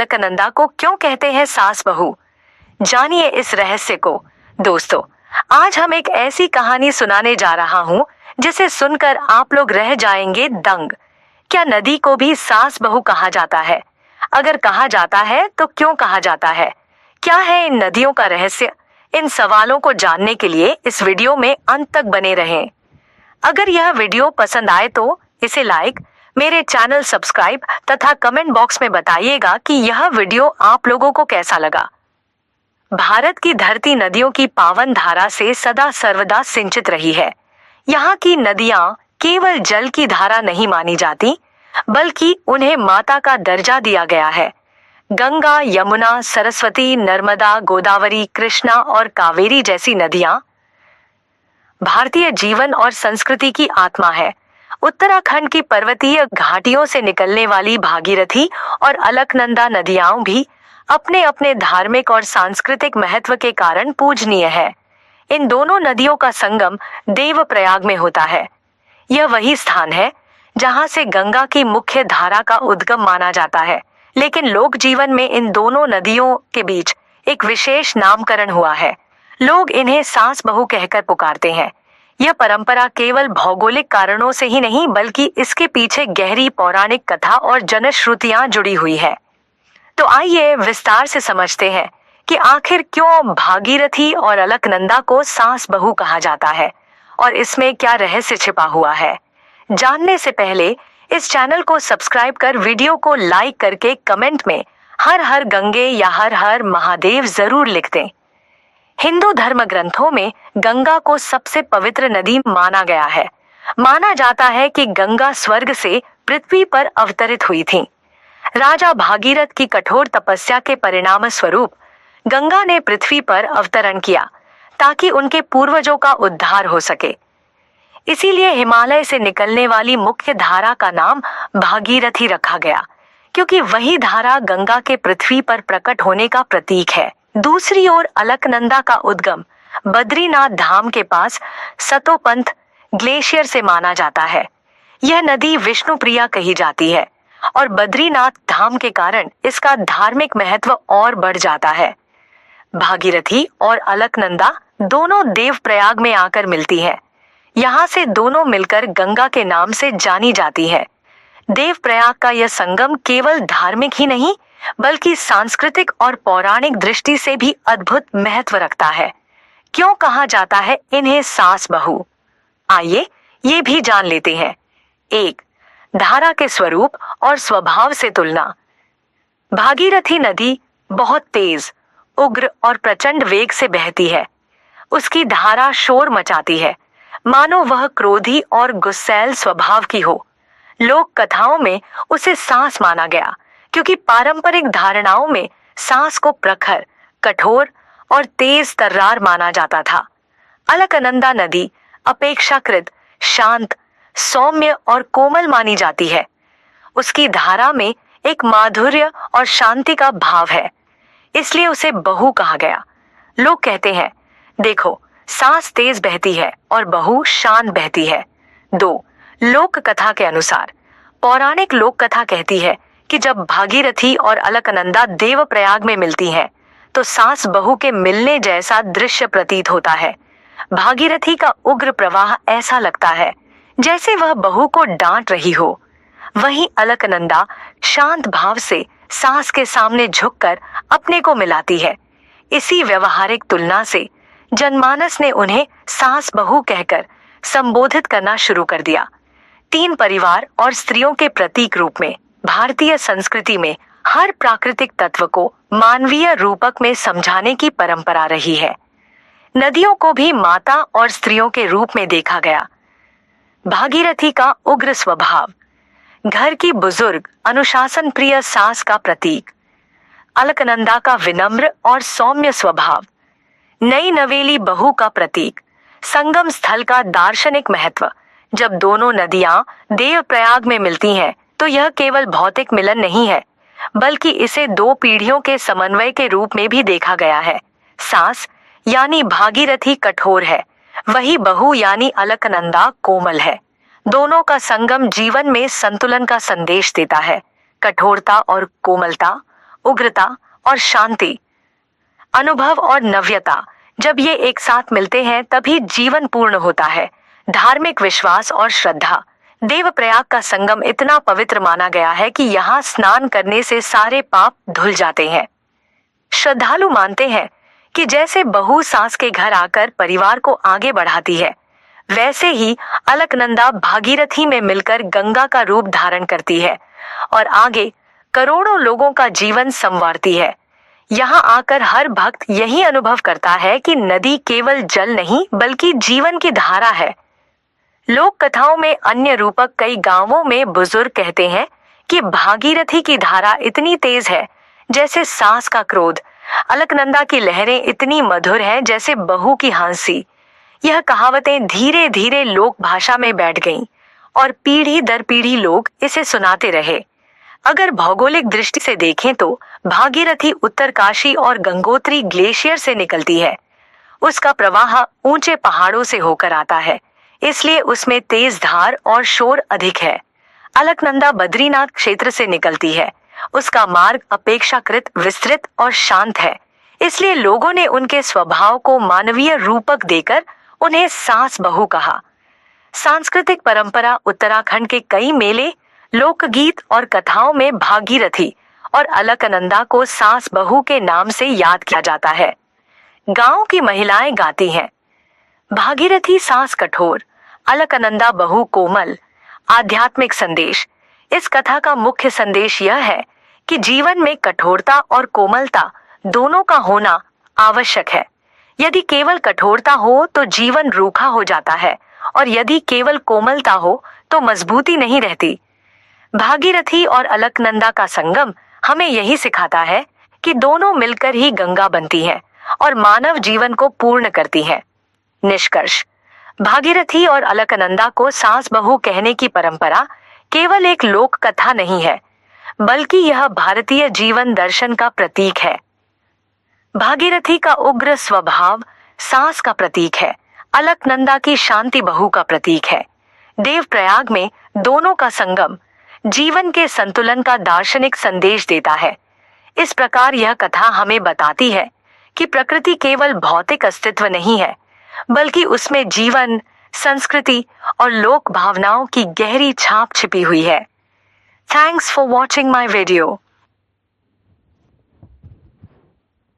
अलकनंदा को क्यों कहते हैं सास बहू? जानिए इस रहस्य को। दोस्तों, आज हम एक ऐसी कहानी सुनाने जा रहा हूँ जिसे सुनकर आप लोग रह जाएंगे दंग। क्या नदी को भी सास बहू कहा जाता है? अगर कहा जाता है तो क्यों कहा जाता है? क्या है इन नदियों का रहस्य? इन सवालों को जानने के लिए इस वीडियो में अंत तक बने रहें। अगर यह वीडियो पसंद आए तो इसे लाइक, मेरे चैनल सब्सक्राइब तथा कमेंट बॉक्स में बताइएगा कि यह वीडियो आप लोगों को कैसा लगा। भारत की धरती नदियों की पावन धारा से सदा सर्वदा सिंचित रही है। यहाँ की नदियाँ केवल जल की धारा नहीं मानी जाती, बल्कि उन्हें माता का दर्जा दिया गया है। गंगा, यमुना, सरस्वती, नर्मदा, गोदावरी, कृष्णा और कावेरी जैसी नदियाँ भारतीय जीवन और संस्कृति की आत्मा है। उत्तराखंड की पर्वतीय घाटियों से निकलने वाली भागीरथी और अलकनंदा नदियाँ भी अपने अपने धार्मिक और सांस्कृतिक महत्व के कारण पूजनीय है। इन दोनों नदियों का संगम देवप्रयाग में होता है। यह वही स्थान है जहां से गंगा की मुख्य धारा का उद्गम माना जाता है, लेकिन लोक जीवन में इन दोनों नदियों के बीच एक विशेष नामकरण हुआ है। लोग इन्हें सास बहू कहकर पुकारते हैं। यह परंपरा केवल भौगोलिक कारणों से ही नहीं, बल्कि इसके पीछे गहरी पौराणिक कथा और जनश्रुतियां जुड़ी हुई है। तो आइए विस्तार से समझते हैं कि आखिर क्यों भागीरथी और अलकनंदा को सास बहू कहा जाता है और इसमें क्या रहस्य छिपा हुआ है। जानने से पहले इस चैनल को सब्सक्राइब कर वीडियो को लाइक करके कमेंट में हर हर गंगे या हर हर महादेव जरूर लिख दें। हिंदू धर्म ग्रंथों में गंगा को सबसे पवित्र नदी माना गया है। माना जाता है कि गंगा स्वर्ग से पृथ्वी पर अवतरित हुई थी। राजा भागीरथ की कठोर तपस्या के परिणाम स्वरूप गंगा ने पृथ्वी पर अवतरण किया ताकि उनके पूर्वजों का उद्धार हो सके। इसीलिए हिमालय से निकलने वाली मुख्य धारा का नाम भागीरथी रखा गया, क्योंकि वही धारा गंगा के पृथ्वी पर प्रकट होने का प्रतीक है। दूसरी ओर अलकनंदा का उद्गम बद्रीनाथ धाम के पास सतोपंथ ग्लेशियर से माना जाता है। यह नदी विष्णु प्रिया कही जाती है और बद्रीनाथ धाम के कारण इसका धार्मिक महत्व और बढ़ जाता है। भागीरथी और अलकनंदा दोनों देवप्रयाग में आकर मिलती हैं। यहाँ से दोनों मिलकर गंगा के नाम से जानी जाती है। देवप्रयाग का यह संगम केवल धार्मिक ही नहीं, बल्कि सांस्कृतिक और पौराणिक दृष्टि से भी अद्भुत महत्व रखता है। क्यों कहा जाता है इन्हें सास बहू? आइए ये भी जान लेते हैं। 1. धारा के स्वरूप और स्वभाव से तुलना। भागीरथी नदी बहुत तेज, उग्र और प्रचंड वेग से बहती है। उसकी धारा शोर मचाती है, मानो वह क्रोधी और गुस्सैल स्वभाव की हो। लोक कथाओं में उसे सास माना गया, क्योंकि पारंपरिक धारणाओं में सास को प्रखर, कठोर और तेज तर्रार माना जाता था। अलकनंदा नदी अपेक्षाकृत शांत, सौम्य और कोमल मानी जाती है। उसकी धारा में एक माधुर्य और शांति का भाव है, इसलिए उसे बहू कहा गया। लोग कहते हैं, देखो सास तेज बहती है और बहू शांत बहती है। 2. लोक कथा के अनुसार पौराणिक लोक कथा कहती है कि जब भागीरथी और अलकनंदा देवप्रयाग में मिलती हैं, तो सास बहू के मिलने जैसा दृश्य प्रतीत होता है। भागीरथी का उग्र प्रवाह ऐसा लगता है जैसे वह बहू को डांट रही हो। वहीं अलकनंदा शांत भाव से सास के सामने झुककर अपने को मिलाती है। इसी व्यवहारिक तुलना से जनमानस ने उन्हें सास बहू कहकर संबोधित करना शुरू कर दिया। 3 परिवार और स्त्रियों के प्रतीक रूप में भारतीय संस्कृति में हर प्राकृतिक तत्व को मानवीय रूपक में समझाने की परंपरा रही है। नदियों को भी माता और स्त्रियों के रूप में देखा गया। भागीरथी का उग्र स्वभाव, घर की बुजुर्ग अनुशासन प्रिय सास का प्रतीक। अलकनंदा का विनम्र और सौम्य स्वभाव, नई नवेली बहू का प्रतीक। संगम स्थल का दार्शनिक महत्व, जब दोनों नदियां देवप्रयाग में मिलती हैं, तो यह केवल भौतिक मिलन नहीं है, बल्कि इसे 2 पीढ़ियों के समन्वय के रूप में भी देखा गया है। सास यानी भागीरथी कठोर है, वही बहू यानी अलकनंदा कोमल है। दोनों का संगम जीवन में संतुलन का संदेश देता है। कठोरता और कोमलता, उग्रता और शांति, अनुभव और नव्यता, जब ये एक साथ मिलते हैं तभी जीवन पूर्ण होता है। धार्मिक विश्वास और श्रद्धा, देवप्रयाग का संगम इतना पवित्र माना गया है कि यहाँ स्नान करने से सारे पाप धुल जाते हैं। श्रद्धालु मानते हैं कि जैसे बहू सास के घर आकर परिवार को आगे बढ़ाती है, वैसे ही अलकनंदा भागीरथी में मिलकर गंगा का रूप धारण करती है और आगे करोड़ों लोगों का जीवन संवारती है। यहाँ आकर हर भक्त यही अनुभव करता है कि नदी केवल जल नहीं बल्कि जीवन की धारा है। लोक कथाओं में अन्य रूपक कई गांवों में बुजुर्ग कहते हैं कि भागीरथी की धारा इतनी तेज है जैसे सास का क्रोध, अलकनंदा की लहरें इतनी मधुर हैं जैसे बहू की हंसी। यह कहावतें धीरे धीरे लोक भाषा में बैठ गईं और पीढ़ी दर पीढ़ी लोग इसे सुनाते रहे। अगर भौगोलिक दृष्टि से देखें तो भागीरथी उत्तरकाशी और गंगोत्री ग्लेशियर से निकलती है। उसका प्रवाह ऊंचे पहाड़ों से होकर आता है, इसलिए उसमें तेज धार और शोर अधिक है। अलकनंदा बद्रीनाथ क्षेत्र से निकलती है। उसका मार्ग अपेक्षाकृत विस्तृत और शांत है, इसलिए लोगों ने उनके स्वभाव को मानवीय रूपक देकर उन्हें सास बहू कहा। सांस्कृतिक परंपरा उत्तराखंड के कई मेले, लोकगीत और कथाओं में भागीरथी और अलकनंदा को सास बहू के नाम से याद किया जाता है। गांव की महिलाएं गाती हैं, भागीरथी सास कठोर, अलकनंदा बहू कोमल। आध्यात्मिक संदेश, इस कथा का मुख्य संदेश यह है कि जीवन में कठोरता और कोमलता दोनों का होना आवश्यक है। यदि केवल कठोरता हो तो जीवन रूखा हो जाता है और यदि केवल कोमलता हो तो मजबूती नहीं रहती। भागीरथी और अलकनंदा का संगम हमें यही सिखाता है कि दोनों मिलकर ही गंगा बनती हैं और मानव जीवन को पूर्ण करती हैं। निष्कर्ष, भागीरथी और अलकनंदा को सास बहू कहने की परंपरा केवल एक लोक कथा नहीं है, बल्कि यह भारतीय जीवन दर्शन का प्रतीक है। भागीरथी का उग्र स्वभाव सास का प्रतीक है, अलकनंदा की शांति बहू का प्रतीक है। देवप्रयाग में दोनों का संगम जीवन के संतुलन का दार्शनिक संदेश देता है। इस प्रकार यह कथा हमें बताती है कि प्रकृति केवल भौतिक अस्तित्व नहीं है, बल्कि उसमें जीवन, संस्कृति और लोक भावनाओं की गहरी छाप छिपी हुई है। Thanks for watching my video.